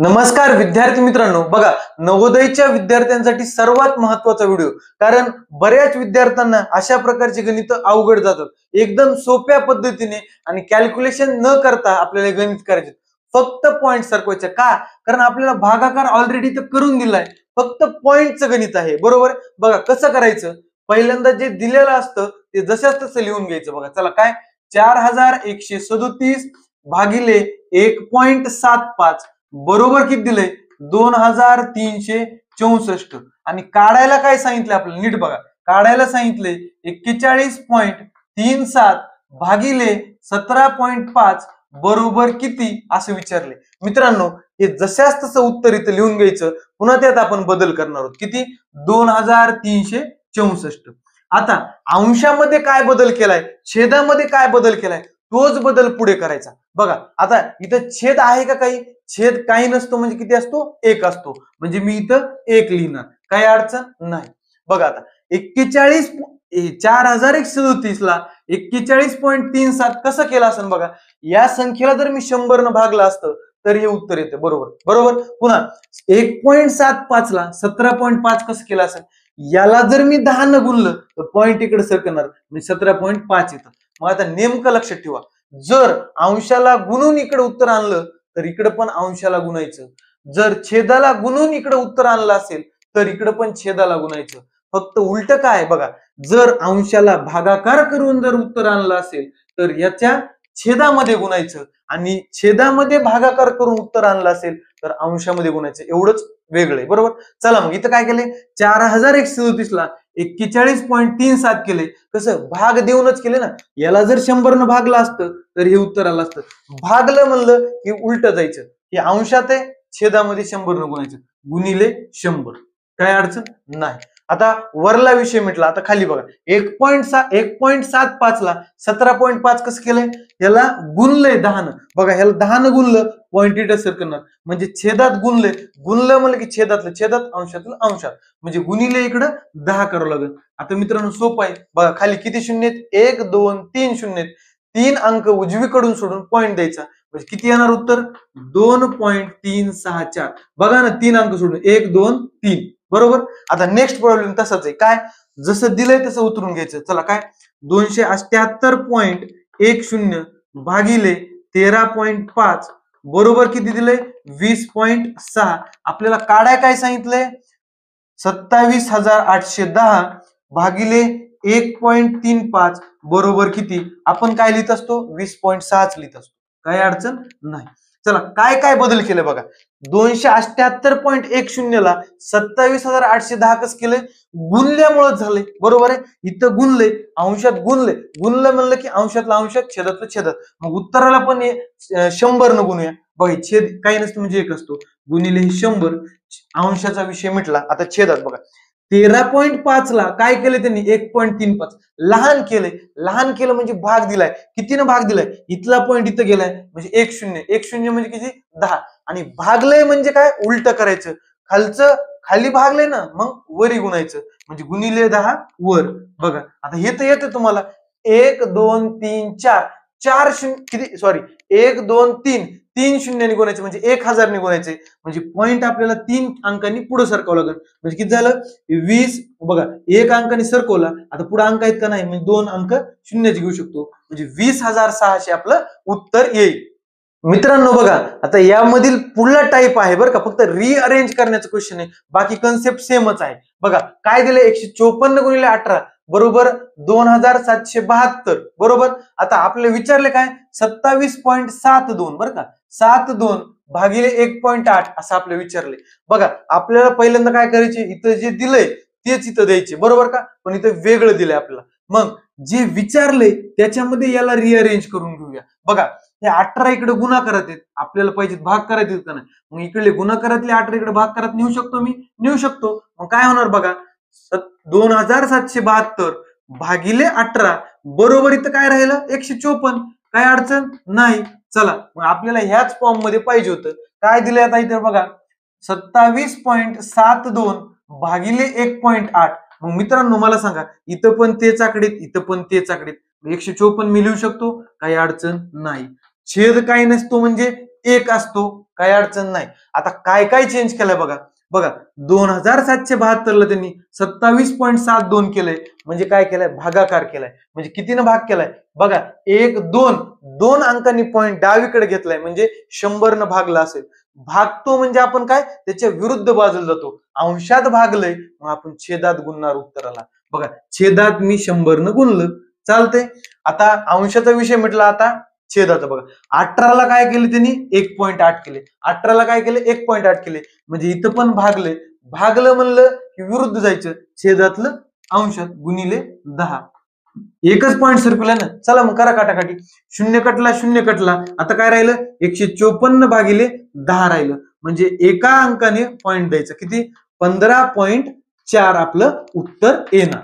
नमस्कार विद्यार्थी मित्रांनो, बघा नवोदयच्या विद्यार्थ्यांसाठी सर्वात महत्त्वाचा व्हिडिओ. कारण बऱ्याच विद्यार्थ्यांना अशा प्रकारचे गणित अवघड जातात. एकदम सोप्या पद्धतीने आणि कॅल्क्युलेशन न करता आपल्याला गणित करायचे, फक्त पॉइंट सरकवायचे. का? कारण आपल्याला भागाकार ऑलरेडी तर करून दिलाय, फक्त पॉइंटचं गणित आहे. बरोबर? बघा कसं करायचं. पहिल्यांदा जे दिलेलं असतं ते जसंच तसं लिहून घ्यायचं. बघा चला, काय 4137 भागिले 1.75 बरोबर किती दिलंय 2364. आणि काढायला काय सांगितलंय आपल्याला, नीट बघा. काढायला सांगितलंय 41.37 भागिले 17.5 बरोबर किती असं विचारले. मित्रांनो, हे जशाच तसं उत्तर इथं लिहून घ्यायचं. पुन्हा त्यात आपण बदल करणार आहोत. किती? 2364. आता अंशामध्ये काय बदल केलाय, छेदामध्ये काय बदल केलाय, तोच बदल पुढे करायचा. बघा आता इथं छेद आहे का? काही छेद काही नसतो, म्हणजे किती असतो? 1 असतो. म्हणजे मी इथं 1 लिहिणार, काही अडचण नाही. बघा आता 4137 ला 41.37 कसं केलं असेल बघा. या संख्येला जर मी 100 न भागलं असतं तर हे उत्तर येतं. बरोबर बरोबर. पुन्हा 1.75 ला 17.5 कसं केलं असेल. याला जर मी 10 न गुणलं तर पॉइंट इकडे सरकणार, म्हणजे 17.5 येतं. मग आता नेमकं लक्षात ठेवा, जर अंशाला गुणून इकडे उत्तर आणलं तर इकडे पण अंशाला गुणायचं. जर छेदाला गुणून इकडे उत्तर आणलं असेल तर इकडे पण छेदाला गुणायचं. फक्त उलट काय बघा, जर अंशाला भागाकार करून जर उत्तर आणलं असेल तर याच्या छेदामध्ये गुणायचं, आणि छेदामध्ये भागाकार करून उत्तर आणलं असेल तर अंशामध्ये गुणायचं. एवढंच वेगळं. बरोबर. चला मग इथं काय केले, 4137 ला 41.37 केले. कसं? भाग देऊनच केले ना. याला जर 100 न भागलं असतं तर हे उत्तर आलं असतं. भागलं म्हणलं की उलट जायचं. हे अंशात आहे, छेदामध्ये 100 न गुणायचं, गुणिले 100. काय अडचण नाही. आता वरला विषय मिटला. आता खाली बघा, 1.75 ला 17.5 कसं केलंय, याला गुणलंय 10 न. बघा ह्याला 10 न गुणलं, पॉइंट इथं सरकणार, म्हणजे छेदात गुणलंय. गुणलं म्हणलं की छेदातलं छेदात, अंशातलं अंशात, म्हणजे गुणिले इकडं 10 करावं लागेल. आता मित्रांनो सोपं आहे. बघा खाली किती शून्य आहेत? 1 2 3 शून्य आहेत. 3 अंक उजवीकडून सोडून पॉइंट द्यायचा, म्हणजे किती येणार उत्तर? 2.364. बघा ना, 3 अंक सोडून 1 2 3. बरोबर. आता नेक्स्ट प्रॉब्लेम तसाच आहे. काय? जसं दिलंय तसं उतरून घ्यायचं. चला, काय 278.10 भागिले 13.5 बरोबर किती दिलंय? 20.6. आपल्याला काढाय काय सांगितलंय? 27,810 भागिले 1.35 बरोबर किती? आपण काय लिहित असतो? 20.6 लिहित असतो. काही अडचण नाही. चला, काय काय बदल केले बघा. 278.10 ला 27,810 कसं केलंय? गुणल्यामुळे झालंय. बरोबर आहे. इथं गुणलंय, अंशात गुणलंय. गुणलं म्हणलं की अंशातला अंशात, छेदातलं छेदात. मग उत्तराला पण 100 न गुणूया. बघा छेद काही नसतं, म्हणजे 1 असतो, गुणिले 100. अंशाचा विषय मिटला. आता छेदात बघा, 13.5 ला काय केलं त्यांनी? 1.35 लहान केले. लहान केलं म्हणजे भाग दिलाय. कितीनं भाग दिलाय? इथला पॉइंट इथं गेलाय, म्हणजे 1 0 म्हणजे किती? 10. आणि भागलंय म्हणजे काय? उलट करायचं. खालचं खाली भागलंय ना, मग वरी गुणायचं, म्हणजे गुणिले 10 वर. बघा आता हे तर येतं तुम्हाला. 1 2 3 4 4 शून्य किती, सॉरी, 1 2 3 3 शून्याने गुणायचे, म्हणजे 1000 ने गुणायचे. म्हणजे पॉइंट आपल्याला 3 अंकांनी पुढे सरकावं लागेल. म्हणजे किती झालं? 20. बघा 1 अंकाने सरकवला, आता पुढे अंक आहेत का नाही, म्हणजे 2 अंक शून्याचे घेऊ शकतो, म्हणजे 20,600 आपलं उत्तर येईल. मित्रांनो बघा, आता यामधील पुढला टाईप आहे बरं का, फक्त रिअरेंज करण्याचं क्वेश्चन आहे. बाकी कन्सेप्ट सेमच आहे. बघा काय दिले, 154 गुणिले 18 बरोबर 2772. बरोबर. आता आपल्याला विचारले काय? 27.72 बरं का, 72 भागिले 1.8 असं आपल्याला विचारले. बघा आपल्याला पहिल्यांदा काय करायचे, इथं जे दिलंय तेच इथं द्यायचे. बरोबर का. पण इथं वेगळं दिलंय आपल्याला. मग जे विचारले त्याच्यामध्ये याला रिअरेंज करून घेऊया. बघा हे 18 इकडे गुणाकारात आहेत, आपल्याला पाहिजे भाग करायचे का नाही. मग इकडले गुणाकारातले 18 इकडे भाग करत नेऊ शकतो, मी नेऊ शकतो. मग काय होणार बघा, 2772 भागिले 18 बरोबर इथं काय राहिलं? 154. काय अडचण नाही. चला मग आपल्याला ह्याच फॉर्म मध्ये पाहिजे होतं. काय दिलंय आता इथे बघा, 27.72 भागिले 1.8. मग मित्रांनो मला सांगा, इथं पण तेच आकडेत, इथं पण तेच आकडेत. 154 मी लिहू शकतो, काही अडचण नाही. छेद काही नसतो म्हणजे 1 असतो, काही अडचण नाही. आता काय काय चेंज केलंय बघा. बघा 2772ला त्यांनी 27.72 केलंय. म्हणजे काय केलंय, भागाकार केलाय. म्हणजे कितीनं भाग केलाय बघा, 1 2 2 अंकांनी पॉईंट डावीकडे घेतलाय, म्हणजे 100 भागला असेल. भागतो म्हणजे आपण काय, त्याच्या विरुद्ध बाजूला जातो. अंशात भागलंय, मग आपण छेदात गुणणार उत्तराला. बघा छेदात मी 100 गुणलं, चालतंय. आता अंशाचा विषय म्हटला, आता छेदाचं बघा. 18ला काय केलं त्यांनी, 1.8 केले. 18ला काय केले, 1.8 केले. म्हणजे इथं पण भागले. भागलं म्हणलं की विरुद्ध जायचं, छेदातलं अंशात गुणिले 10. एकच पॉईंट सरकवला ना. चला मग करा काटाकाटी. 0 कटला 0 कटला. आता काय राहिलं, 154 भागिले 10 राहिलं. म्हणजे एका अंकाने पॉईंट द्यायचं. किती, 15.4 आपलं उत्तर येणार.